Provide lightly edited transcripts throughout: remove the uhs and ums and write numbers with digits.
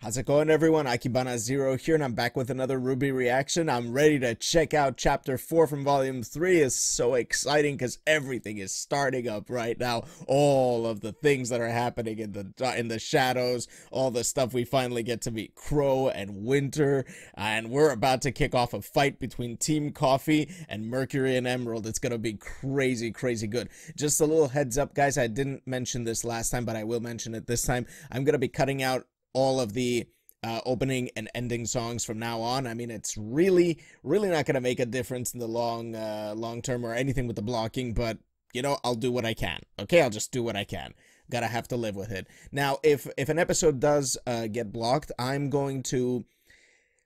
How's it going, everyone? AkibanaZero here, and I'm back with another RWBY reaction. I'm ready to check out Chapter 4 from Volume 3. It's so exciting because everything is starting up right now. All of the things that are happening in the shadows, all the stuff we finally get to meet Qrow and Winter, and we're about to kick off a fight between Team Coffee and Mercury and Emerald. It's gonna be crazy, crazy good. Just a little heads up, guys. I didn't mention this last time, but I will mention it this time. I'm gonna be cutting out all of the opening and ending songs from now on. I mean, it's really not gonna make a difference in the long term or anything with the blocking, but you know, I'll do what I can. Okay, I'll just do what I can. Gotta have to live with it. Now, if an episode does get blocked, I'm going to,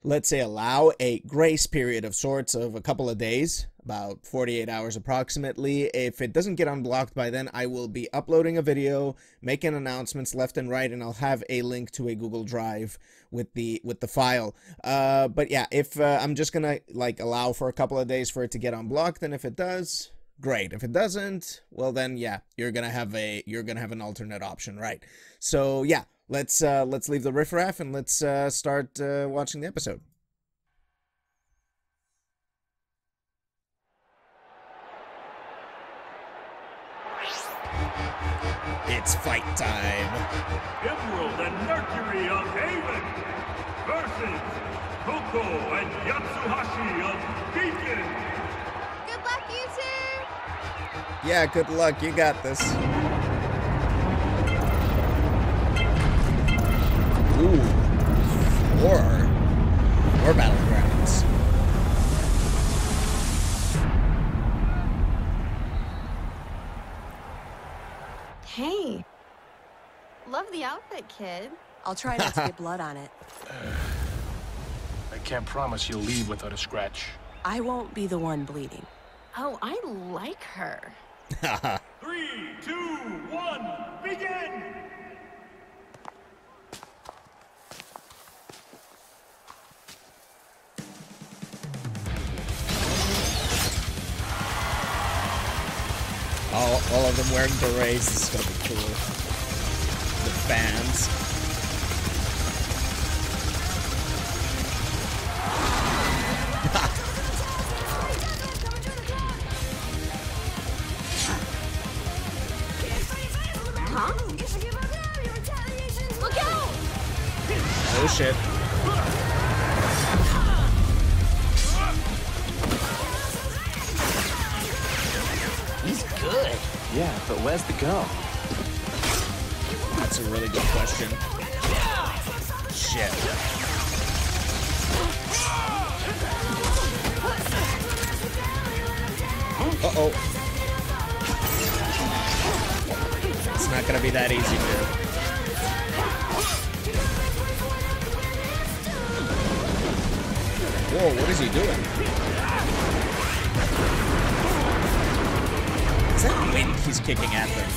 let's say, allow a grace period of sorts of a couple of days, about 48 hours approximately. If it doesn't get unblocked by then, I will be uploading a video, making announcements left and right, and I'll have a link to a Google Drive with the file. But yeah, if I'm just gonna like allow for a couple of days for it to get unblocked, and if it does, great. If it doesn't, well then yeah, you're gonna have an alternate option, right? So yeah, let's leave the riffraff and let's start watching the episode. It's fight time. Emerald and Mercury of Haven versus Coco and Yatsuhashi of Beacon. Good luck, you two. Yeah, good luck. You got this. Ooh, more battlegrounds. Hey, love the outfit, kid. I'll try not to get blood on it. I can't promise you'll leave without a scratch. I won't be the one bleeding. Oh, I like her. 3, 2, 1, begin! All of them wearing berets. This is gonna be cool. The fans. Huh? Look out! Oh shit. He's good. Yeah, but where's the girl? That's a really good question. Shit. Uh-oh. It's not gonna be that easy, dude. Whoa, what is he doing? Is that wind he's kicking at them?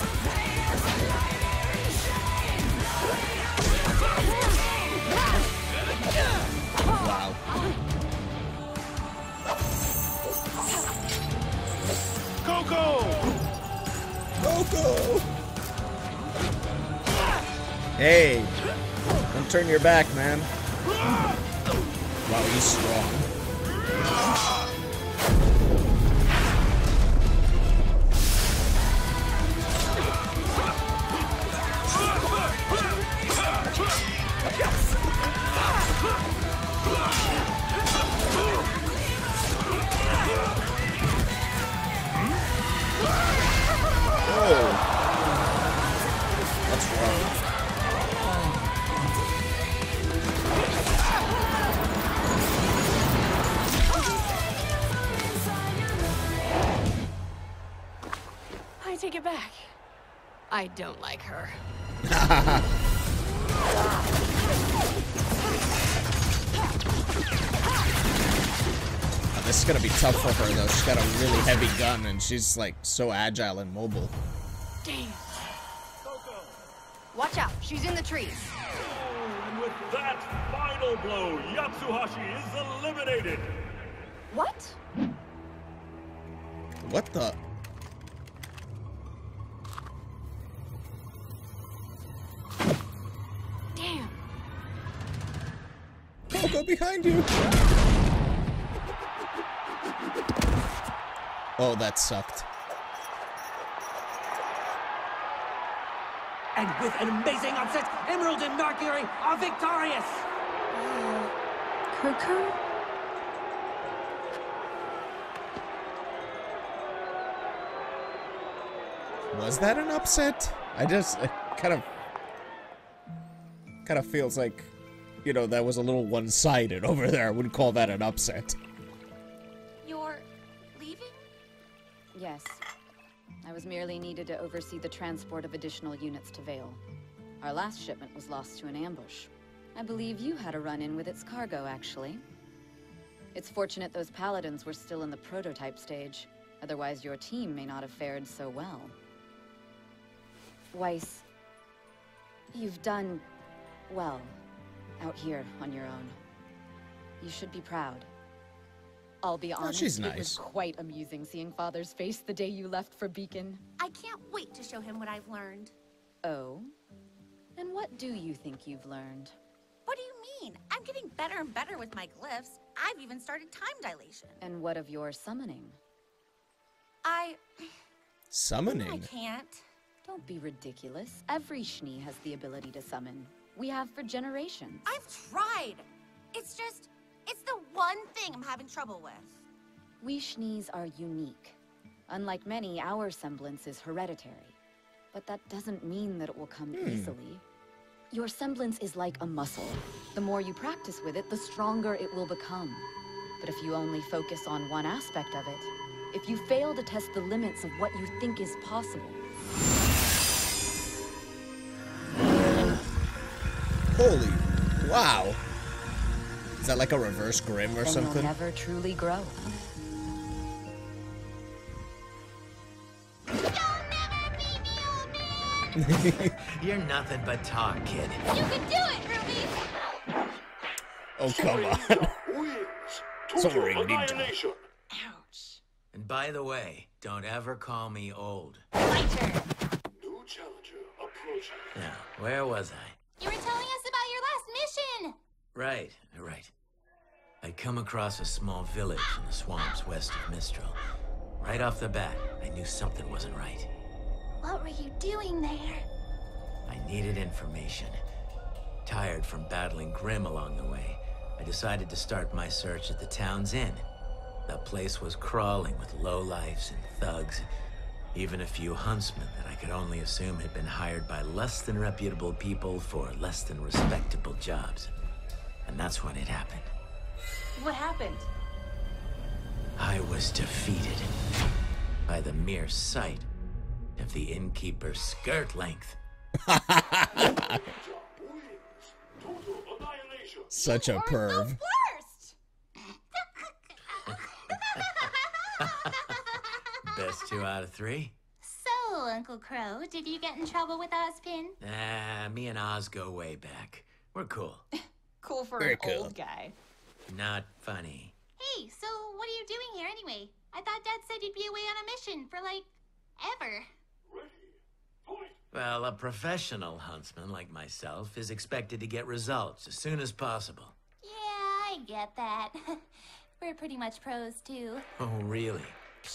Wow. Coco! Coco! Hey, don't turn your back, man. Wow, he's strong. What's wrong? I take it back. I don't like her. This is gonna be tough for her though. She's got a really heavy gun and she's like so agile and mobile. Damn. Watch out, she's in the trees. And with that final blow, Yatsuhashi is eliminated. What? What the? go behind you. Oh, that sucked. And with an amazing upset, Emerald and Mercury are victorious! Qrow? Was that an upset? It kind of feels like, you know, that was a little one-sided over there. I wouldn't call that an upset. You're leaving? Yes. I was merely needed to oversee the transport of additional units to Vale. Our last shipment was lost to an ambush. I believe you had a run-in with its cargo, actually. It's fortunate those paladins were still in the prototype stage. Otherwise, your team may not have fared so well. Weiss, you've done well out here on your own. You should be proud. I'll be honest, she's it was nice. quite amusing seeing Father's face the day you left for Beacon. I can't wait to show him what I've learned. Oh? And what do you think you've learned? What do you mean? I'm getting better and better with my glyphs. I've even started time dilation. And what of your summoning? I Summoning? can't. Don't be ridiculous. Every Schnee has the ability to summon. We have for generations. I've tried. It's the one thing I'm having trouble with. We Schnees are unique. Unlike many, our semblance is hereditary. But that doesn't mean that it will come easily. Your semblance is like a muscle. The more you practice with it, the stronger it will become. But if you only focus on one aspect of it, if you fail to test the limits of what you think is possible... Holy, wow. Is that like a reverse Grim or then something? you'll never truly grow. You're nothing but talk, kid. You can do it, Ruby! Oh, come on. Sorry, ninja. Annihilation. Ouch. And by the way, don't ever call me old. My turn. New challenger approaching. Now, where was I? You were telling us about your last mission! Right. I'd come across a small village in the swamps west of Mistral. Right off the bat, I knew something wasn't right. What were you doing there? I needed information. Tired from battling Grim along the way, I decided to start my search at the town's inn. The place was crawling with lowlifes and thugs, even a few huntsmen that I could only assume had been hired by less than reputable people for less than respectable jobs. And that's when it happened. What happened? I was defeated by the mere sight of the innkeeper's skirt length. Such a perv. Worst! Best 2 out of 3? So, Uncle Qrow, did you get in trouble with Ozpin? Me and Oz go way back. We're cool. Cool for Very an cool. old guy. Not funny. Hey, so what are you doing here anyway? I thought Dad said you'd be away on a mission for, like, ever. Well, a professional huntsman like myself is expected to get results as soon as possible. Yeah, I get that. We're pretty much pros, too. Oh, really?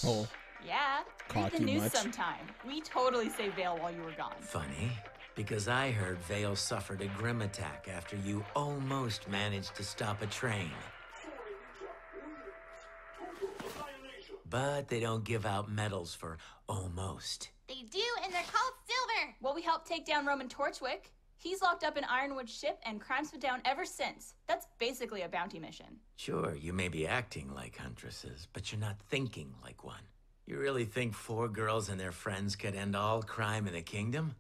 Oh, Yeah, read Cocky the news much? sometime. We totally saved Vale while you were gone. Funny, because I heard Vale suffered a Grim attack after you almost managed to stop a train. But they don't give out medals for almost. They do, and they're called silver. Well, we helped take down Roman Torchwick. He's locked up in Ironwood's ship, and crime's been down ever since. That's basically a bounty mission. Sure, you may be acting like huntresses, but you're not thinking like one. You really think 4 girls and their friends could end all crime in the kingdom?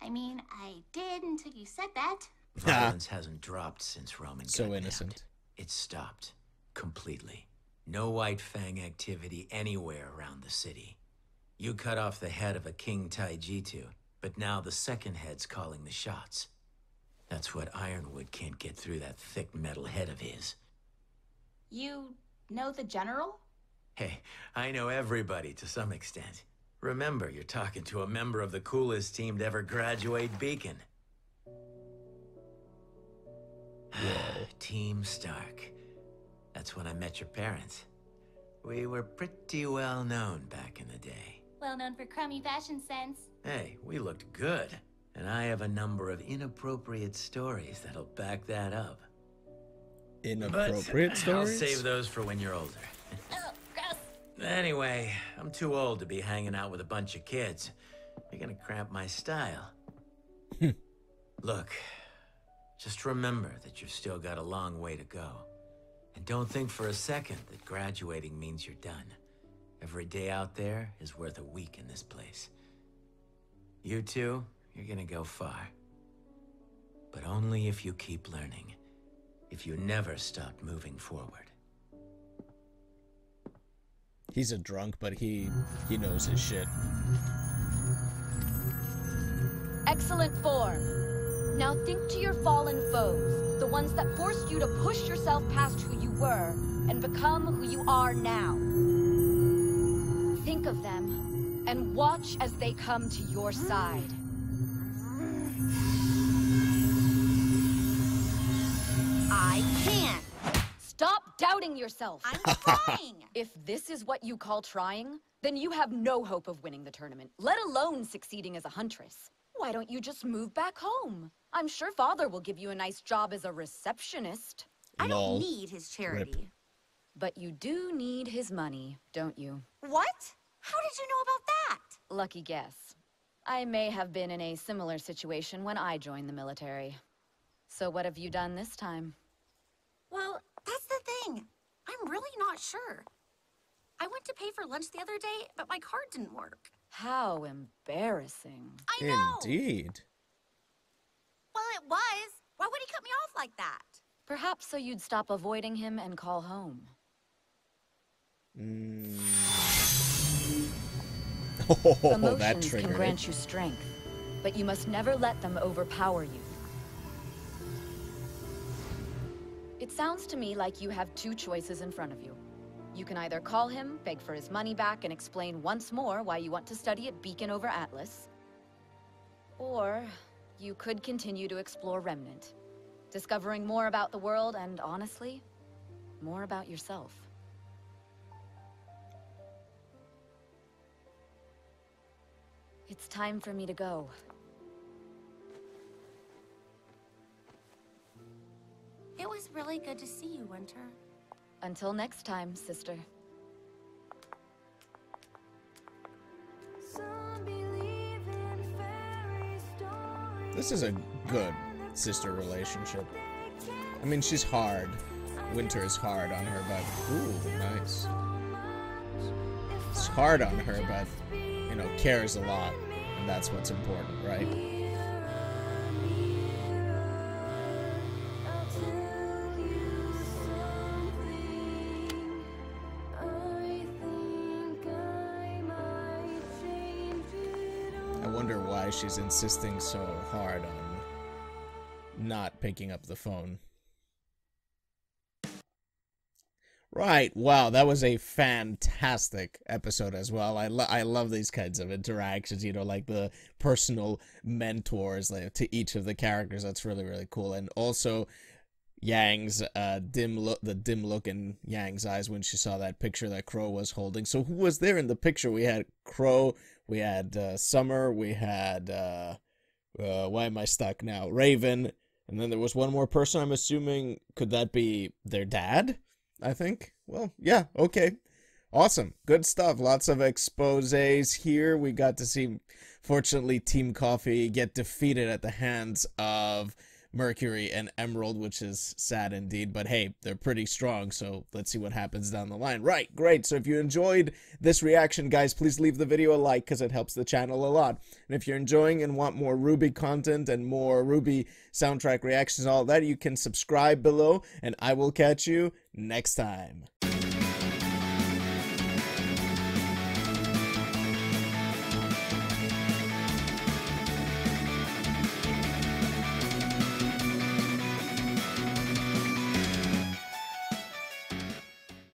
I mean, I did until you said that. Violence hasn't dropped since Roman So got innocent. nabbed. It's stopped. Completely. No White Fang activity anywhere around the city. You cut off the head of a King Taijitu, but now the second head's calling the shots. That's what Ironwood can't get through that thick metal head of his. You know the general? Hey, I know everybody to some extent. Remember, you're talking to a member of the coolest team to ever graduate Beacon. Team Stark. That's when I met your parents. We were pretty well known back in the day. Well known for crummy fashion sense. Hey, we looked good. And I have a number of inappropriate stories that'll back that up. Inappropriate stories? I'll save those for when you're older. Oh, gross. Anyway, I'm too old to be hanging out with a bunch of kids. You're gonna cramp my style. Look, just remember that you've still got a long way to go. And don't think for a second that graduating means you're done. Every day out there is worth a week in this place. You two, you're gonna go far. But only if you keep learning. If you never stop moving forward. He's a drunk, but he knows his shit. Excellent form. Now think to your fallen foes, the ones that forced you to push yourself past who you were and become who you are now. Think of them and watch as they come to your side. I can't. Stop doubting yourself. I'm trying. If this is what you call trying, then you have no hope of winning the tournament, let alone succeeding as a huntress. Why don't you just move back home? I'm sure Father will give you a nice job as a receptionist. I Lol. don't need his charity. Rip. But you do need his money, don't you? What? How did you know about that? Lucky guess. I may have been in a similar situation when I joined the military. So what have you done this time? Well, that's the thing. I'm really not sure. I went to pay for lunch the other day, but my card didn't work. How embarrassing. I know. Indeed. Well, it was. Why would he cut me off like that? Perhaps so you'd stop avoiding him and call home. Oh, that Emotions triggered can it. grant you strength, but you must never let them overpower you. It sounds to me like you have two choices in front of you. You can either call him, beg for his money back, and explain once more why you want to study at Beacon over Atlas. Or you could continue to explore Remnant, discovering more about the world and, honestly, more about yourself. It's time for me to go. It was really good to see you, Winter. Until next time, sister. This is a good sister relationship. I mean, she's hard. Winter is hard on her, but ooh, nice. It's hard on her, but you know, cares a lot, and that's what's important, right? I wonder why she's insisting so hard on not picking up the phone. Right, wow, that was a fantastic episode as well. I love these kinds of interactions, you know, like the personal mentors like, to each of the characters. That's really, really cool. And also Yang's dim look in Yang's eyes when she saw that picture that Qrow was holding. So who was there in the picture? We had Qrow, we had Summer, we had why am I stuck now? Raven, and then there was one more person. I'm assuming, could that be their dad? I think. Well, yeah, okay. Awesome. Good stuff. Lots of exposés here. We got to see, fortunately, Team Coffee get defeated at the hands of Mercury and Emerald, which is sad indeed, but hey, they're pretty strong, so let's see what happens down the line. Right, great. So if you enjoyed this reaction, guys, please leave the video a like because it helps the channel a lot. And if you're enjoying and want more RWBY content and more RWBY soundtrack reactions and all that, you can subscribe below, and I will catch you next time.